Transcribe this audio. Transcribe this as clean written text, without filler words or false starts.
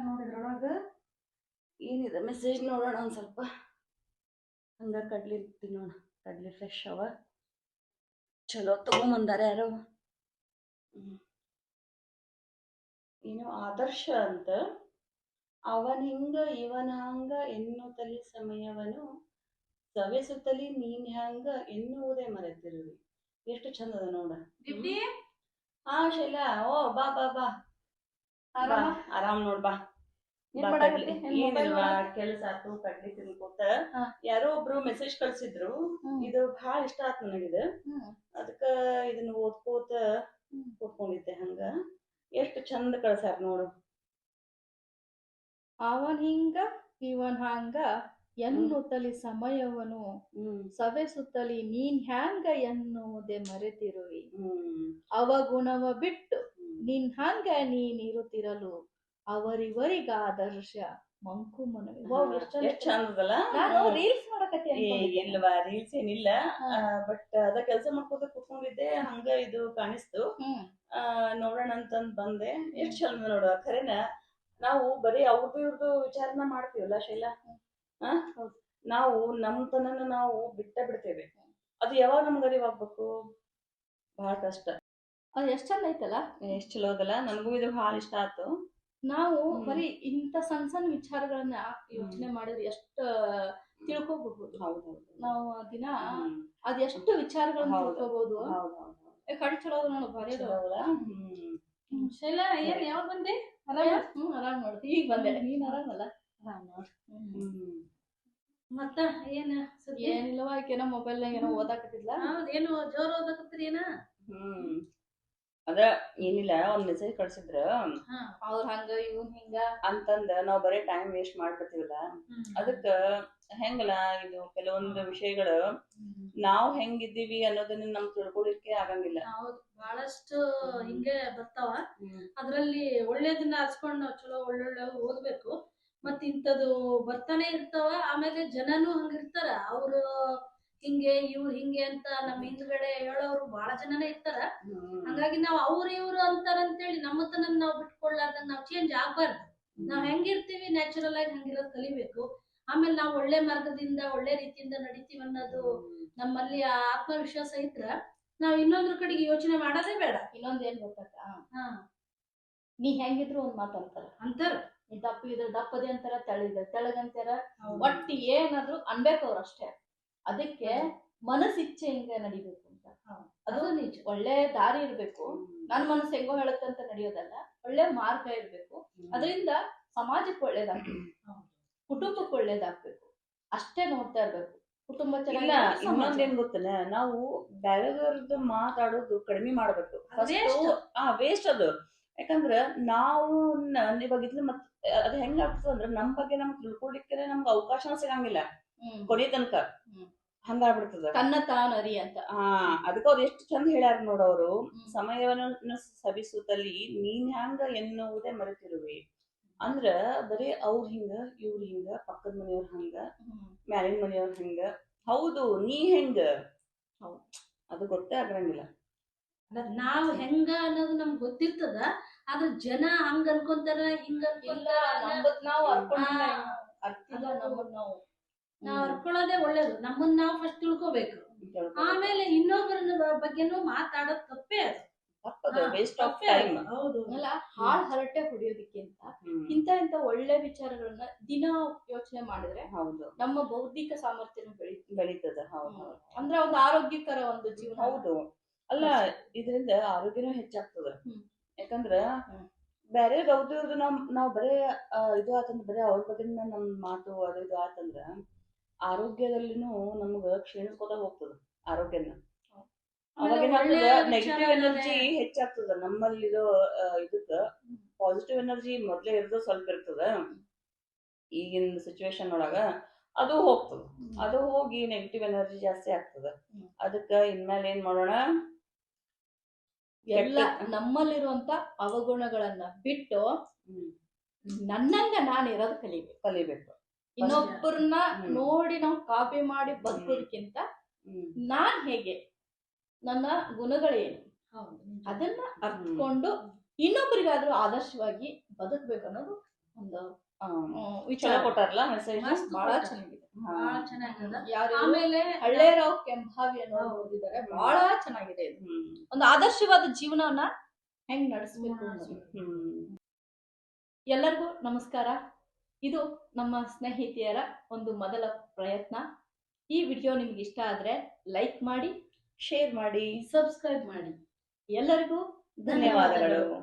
ನೋಡಿದ್ರೊಳಗ ಏನಿದೆ ಮೆಸೇಜ್ ನೋಡೋಣ ಒಂದು ಸ್ವಲ್ಪ. ಹಂಗ ಕಡ್ಲಿ ತಿನ್ನೋಣ. ಕಡ್ಲಿ ಫ್ರೆಶ್ ಅವ, ಚಲೋ ತಗೊಂಬಂದಾರ ಯಾರೋ. ಏನು ಆದರ್ಶ ಅಂತ. ಅವನಿಂಗ ಇವನ ಹಂಗ ಎನ್ನುತ್ತಲಿ ಸಮಯವನು ಸವೆಸುತ್ತಲಿ ನೀನ್ ಹ್ಯಾಂಗ ಎನ್ನುವುದೇ ಮರೆತಿರುವಿ. ಎಷ್ಟು ಚಂದ ಅದ ನೋಡ. ಹಾ ಶೈಲಾ, ಓ ಬಾ ಬಾ ಬಾ. ಆರಾಮ್ ನೋಡ್ ಬಾ. ಏನಿಲ್ವಾ, ಕೆಲಸ ಆತು, ಕಡ್ಲಿ ತಿನ್ಕೋತ. ಯಾರೋ ಒಬ್ರು ಮೆಸೇಜ್ ಕಳ್ಸಿದ್ರು, ಇದು ಬಹಳ ಇಷ್ಟ ಆತ್ ನನಗಿದ. ಅದಕ್ಕ ಇದನ್ನ ಓದ್ಕೋತ ಕೂತ್ಕೊಂಡಿದ್ದೆ. ಹಂಗ ಎಷ್ಟು ಚಂದ ಕಳ್ಸ್ಯಾರ ನೋಡು. ಅವನ್ ಹಿಂಗ ಇವನ್ ಹಂಗ ಎನ್ನುತ್ತಲಿ ಸಮಯವನು ಸವೆಸುತ್ತಲಿ ನೀನ್ ಹ್ಯಾಂಗ ಎನ್ನುವುದೇ ಮರೆತಿರುವಿ. ಅವಗುಣವ ಬಿಟ್ಟು ನಿನ್ ಹಂಗ ನೀನಿರುತ್ತಿರಲು ಅವರಿವರಿಗ ಆದರ್ಶ ಮಂಕುಮನವಿ. ಎಷ್ಟು ಚಂದದಲ್ಲ. ನಾನು ರೀಲ್ಸ್ ಮಾಡಕತ್ತಿ. ಇಲ್ವಾ, ರೀಲ್ಸ್ ಏನಿಲ್ಲ, ಬಟ್ ಅದ ಕೆಲಸ ಮಾಡ್ಕೋತ ಕೂತ್ಕೊಂಡಿದ್ದೆ. ಹಂಗ ಇದು ಕಾಣಿಸ್ತು, ನೋಡೋಣ ಅಂತಂದ್ ಬಂದೆ. ಎಷ್ಟ್ ಚಂದ ನೋಡ. ಖರೇನ ನಾವು ಬರೀ ಅವ್ರದ್ದು ಇವ್ರದ್ದು ವಿಚಾರನ ಮಾಡ್ತೀವಲ್ಲ ಶೈಲಾ. ನಾವು ನಮ್ತನನ ನಾವು ಬಿಡ್ತೇವೆ. ಅದು ಯಾವಾಗ ನಮ್ಗೆ ಅರಿವಾಗ್ಬೇಕು? ಬಹಳ ಕಷ್ಟ. ಅದು ಎಷ್ಟ್ ಚಂದ ಐತಲ್ಲ, ಎಷ್ಟ್ ಚಲೋ ಅದಲ್ಲ. ನನಗೂ ಇದು ಬಹಳ ಇಷ್ಟ ಆಯ್ತು. ನಾವು ಬರೀ ಇಂಥ ಸಣ್ಣ ಸಣ್ಣ ವಿಚಾರಗಳನ್ನ ಯೋಚನೆ ಮಾಡಿದ್ರೆ ಎಷ್ಟ ತಿಳ್ಕೊಬಹುದು. ನಾವು ದಿನ ಅದ್ ಎಷ್ಟು ವಿಚಾರಗಳನ್ನ ತಿಳ್ಕೊಬಹುದು. ಕಣ್ ಚಲೋ ನೋಡು, ಭಾರಿ ಶೈಲಾ. ಏನ್ ಯಾವಾಗ ಬಂದೆ? ಆರಾಮ್ ನೋಡ್ತಿ. ಈಗ ಬಂದೆ. ನೀನ್ ಆರಾಮಲ್ಲ? ಮತ್ತ ಏನಿಲ್ಲವ, ಆಕೆನೋ ಮೊಬೈಲ್ನಾಗ ಏನೋ ಓದಾಕತ್ತಿದ್ಲ. ಏನು ಜೋರ್ ಓದಾಕತ್ತೀರಿ? ಏನ ಅದ ಏನಿಲ್ಲ, ಒಂದ್ ಮೆಸೇಜ್ ಕಳ್ಸಿದ್ರ, ಅವ್ರ ಹಂಗ ಇವ್ನ್ ಹಿಂಗ ಅಂತಂದ ನಾವ್ ಬರೀ ಟೈಮ್ ವೇಸ್ಟ್ ಮಾಡ್ಬಿಡ್ತೀವಲ್ಲ. ಅದಕ್ಕ ಹೆಂಗಲ್ಲ, ಇದು ಕೆಲವೊಂದು ವಿಷಯಗಳು ನಾವ್ ಹೆಂಗಿದ್ದೀವಿ ಅನ್ನೋದನ್ನ ನಮ್ ತಿಳ್ಕೊಳಿಕ್ಕೆ ಆಗಂಗಿಲ್ಲ. ಹೌದು, ಬಹಳಷ್ಟು ಹಿಂಗೆ ಬರ್ತಾವ. ಅದ್ರಲ್ಲಿ ಒಳ್ಳೇದನ್ನ ಆರಿಸ್ಕೊಂಡು ನಾವ್ ಚಲೋ ಒಳ್ಳೊಳ್ಳೆ ಓದ್ಬೇಕು. ಮತ್ ಇಂಥದ್ದು ಬರ್ತಾನೆ ಇರ್ತಾವ. ಆಮೇಲೆ ಜನನು ಹಂಗಿರ್ತಾರ, ಅವ್ರು ಹಿಂಗೆ ಇವ್ರು ಹಿಂಗೆ ಅಂತ ನಮ್ ಹಿಂದ್ಗಡೆ ಹೇಳೋರು ಬಹಳ ಜನನೇ ಇರ್ತಾರ. ಹಂಗಾಗಿ ನಾವ್ ಅವ್ರು ಇವ್ರು ಅಂತಾರಂತೇಳಿ ನಮ್ಮತನ ನಾವ್ ಬಿಟ್ಕೊಳ್ಳಾರ್ದಂಗ ನಾವ್ ಚೇಂಜ್ ಆಗ್ಬಾರ್ದು. ನಾವ್ ಹೆಂಗಿರ್ತೀವಿ ನ್ಯಾಚುರಲ್ ಆಗಿ ಹಂಗಿರೋದ್ ಕಲಿಬೇಕು. ಆಮೇಲೆ ನಾವ್ ಒಳ್ಳೆ ಮಾರ್ಗದಿಂದ ಒಳ್ಳೆ ರೀತಿಯಿಂದ ನಡಿತೀವಿ ಅನ್ನೋದು ನಮ್ಮಲ್ಲಿ ಆತ್ಮವಿಶ್ವಾಸ ಇದ್ರ ನಾವ್ ಇನ್ನೊಂದ್ರ ಕಡೆಗೆ ಯೋಚನೆ ಮಾಡೋದೇ ಬೇಡ. ಇನ್ನೊಂದ್ ಏನ್ ಗೊತ್ತಕ್ಕ, ನೀ ಹೆಂಗಿದ್ರು ಒಂದ್ ಮಾತು ಅಂತಾರ. ನೀ ದಪ್ಪ ಇದ್ರ ದಪ್ಪದೆ ಅಂತಾರ, ತೆಳಗಿದ್ರ ತೆಳಗಂತಾರ. ಒಟ್ಟಿ ಏನಾದ್ರು ಅನ್ಬೇಕು ಅವ್ರ ಅಷ್ಟೇ. ಅದಕ್ಕೆ ಮನಸ್ಸಿಚ್ಛೆ ಹಿಂಗ ನಡಿಬೇಕು ಅಂತ. ಅದು ನಿಜ. ಒಳ್ಳೆ ದಾರಿ ಇರ್ಬೇಕು. ನನ್ ಮನಸ್ಸು ಹೆಂಗೋ ಹೇಳುತ್ತೆ ಅಂತ ನಡೆಯೋದಲ್ಲ, ಒಳ್ಳೆ ಮಾರ್ಗ ಇರ್ಬೇಕು. ಅದರಿಂದ ಸಮಾಜಕ್ಕೆ ಒಳ್ಳೇದಾಗ್ಬೇಕು, ಕುಟುಂಬಕ್ಕೆ ಒಳ್ಳೇದಾಗ್ಬೇಕು. ಅಷ್ಟೇ ನೋಡ್ತಾ ಇರ್ಬೇಕು. ಕುಟುಂಬ ಚೆನ್ನಾಗಿ. ಇನ್ನೊಂದೇನ್ ಗೊತ್ತಲ್ಲ, ನಾವು ಬೇರೆದವ್ರದ್ದು ಮಾತಾಡೋದು ಕಡಿಮೆ ಮಾಡ್ಬೇಕು. ವೇಸ್ಟ್ ಅದು. ಯಾಕಂದ್ರ ನಾವು ಇವಾಗಿದ್ಲು ಮತ್ ಅದ್ ಹೆಂಗ ಆಗ್ತದ ಅಂದ್ರ ನಮ್ ಬಗ್ಗೆ ನಮ್ಗೆ ತಿಳ್ಕೊಳಿಕ್ಕೆ ನಮ್ಗೆ ಅವಕಾಶನ ಸಿಗಂಗಿಲ್ಲ ಕೊನೆ ತನಕ. ಹಂಗಾಗ್ಬಿಡ್ತದ. ತನ್ನ ತಾನರಿ ಅಂತ. ಅದಕ್ಕ ಅವ್ರು ಎಷ್ಟು ಚಂದ ಹೇಳ್ಯಾರ ನೋಡವ್ರು. ಸಮಯವನ್ನು ಸವಿಸುತ್ತಲಿ ನೀನ್ ಹ್ಯಾಂಗ ಎನ್ನುವುದೇ ಮರೆತಿರುವಿ. ಅಂದ್ರ ಬರೀ ಅವ್ರ ಹಿಂಗ ಇವ್ರ ಹಿಂಗ, ಪಕ್ಕದ ಮನೆಯವ್ರ ಹಂಗ, ಮ್ಯಾಲಿನ ಮನೆಯವ್ರ ಹಿಂಗ. ಹೌದು, ನೀ ಹೆಂಗ ಅದು ಗೊತ್ತೇ ಆಗಂಗಿಲ್ಲ. ನಾವ್ ಹೆಂಗ ಅನ್ನೋದು ನಮ್ಗೆ ಗೊತ್ತಿರ್ತದ. ಆದ್ರ ಜನ ಹಂಗ ಅನ್ಕೊಂತಾರ, ಹಿಂಗ ನಾವ್ ಅರ್ಕೊಳ್ಳೋದೇ ಒಳ್ಳೇದು. ನಮ್ಮನ್ನ ನಾವು ಫಸ್ಟ್ ತಿಳ್ಕೊಬೇಕು. ಆಮೇಲೆ ಇನ್ನೊಬ್ಬರ ಬಗ್ಗೆನೂ ಮಾತಾಡೋದ್ ತಪ್ಪೇ ಅದು. ಹೌದು. ಹಾಳ್ ಹರಟೆ ಹೊಡಿಯೋದಕ್ಕಿಂತ ಇಂತ ಒಳ್ಳೆ ವಿಚಾರಗಳನ್ನ ದಿನ ಯೋಚನೆ ಮಾಡಿದ್ರೆ ನಮ್ಮ ಬೌದ್ಧಿಕ ಸಾಮರ್ಥ್ಯನೂ ಬೆಳೀತದ. ಅಂದ್ರೆ ಒಂದು ಆರೋಗ್ಯಕರ ಒಂದು ಜೀವನ. ಹೌದು. ಅಲ್ಲ, ಇದರಿಂದ ಆರೋಗ್ಯನೂ ಹೆಚ್ಚಾಗ್ತದ. ಯಾಕಂದ್ರ ಬೇರೆ ಅವ್ರದ್ದು ನಾವ್ ಬರೇ ಇದು ಆತಂದ್ರ ಬರೀ ಅವ್ರ ಬಗ್ಗೆ ನಮ್ ಮಾತು ಅದು ಇದು ಆತಂದ್ರ ಆರೋಗ್ಯದಲ್ಲಿನೂ ನಮ್ಗ ಕ್ಷೀಣಿಸ್ಕೋತ ಹೋಗ್ತದ ಆರೋಗ್ಯನ. ನೆಗೆಟಿವ್ ಎನರ್ಜಿ ಹೆಚ್ಚಾಗ್ತದ ನಮ್ಮಲ್ಲಿರೋ. ಇದಕ್ಕ ಪಾಸಿಟಿವ್ ಎನರ್ಜಿ ಮೊದ್ಲೇ ಇರೋದು ಸ್ವಲ್ಪ ಇರ್ತದ. ಈಗಿನ ಸಿಚುವೇಶನ್ ಒಳಗ ಅದು ಹೋಗ್ತದ. ಅದು ಹೋಗಿ ನೆಗೆಟಿವ್ ಎನರ್ಜಿ ಜಾಸ್ತಿ ಆಗ್ತದ. ಅದಕ್ಕ ಇನ್ಮೇಲೆ ಏನ್ ಮಾಡೋಣ, ಎಲ್ಲ ನಮ್ಮಲ್ಲಿರುವಂತ ಅವಗುಣಗಳನ್ನ ಬಿಟ್ಟು ನನ್ನಂಗ ನಾನು ಇರೋದು ಕಲಿಬೇಕು. ಇನ್ನೊಬ್ಬರನ್ನ ನೋಡಿ ನಾವು ಕಾಪಿ ಮಾಡಿ ಬದುಕೋದಕ್ಕಿಂತ ನಾನ್ ಹೇಗೆ, ನನ್ನ ಗುಣಗಳೇನು ಅದನ್ನ ಅರ್ಥಕೊಂಡು ಇನ್ನೊಬ್ಬರಿಗಾದ್ರೂ ಆದರ್ಶವಾಗಿ ಬದುಕ್ಬೇಕು ಅನ್ನೋದು ಒಂದು ವಿಚಾರ ವಿಚಾರ ಕೊಟ್ಟಾರಲ್ಲ ಮೆಸೇಜ್. ಮಸ್ತ್ ಬಹಳ ಕೊಟ್ಟಾರ. ಚೆನ್ನಾಗಿದೆ. ಬಹಳ ಚೆನ್ನಾಗದ. ಯಾರು ಆಮೇಲೆ ಹಳ್ಳೇರಾವ್ ಕೆಂಭಾವಿ ಅನ್ನೋರು ಓದಿದ್ದಾರೆ. ಬಹಳ ಚೆನ್ನಾಗಿದೆ ಇದು. ಒಂದು ಆದರ್ಶವಾದ ಜೀವನವನ್ನ ಹೆಂಗ್ ನಡೆಸಬೇಕು ಅನ್ನೋದು. ಎಲ್ಲರಿಗೂ ನಮಸ್ಕಾರ. ಇದು ನಮ್ಮ ಸ್ನೇಹಿತೆಯರ ಒಂದು ಮೊದಲ ಪ್ರಯತ್ನ. ಈ ವಿಡಿಯೋ ನಿಮ್ಗೆ ಇಷ್ಟ ಆದ್ರೆ ಲೈಕ್ ಮಾಡಿ, ಶೇರ್ ಮಾಡಿ, ಸಬ್ಸ್ಕ್ರೈಬ್ ಮಾಡಿ. ಎಲ್ಲರಿಗೂ ಧನ್ಯವಾದಗಳು.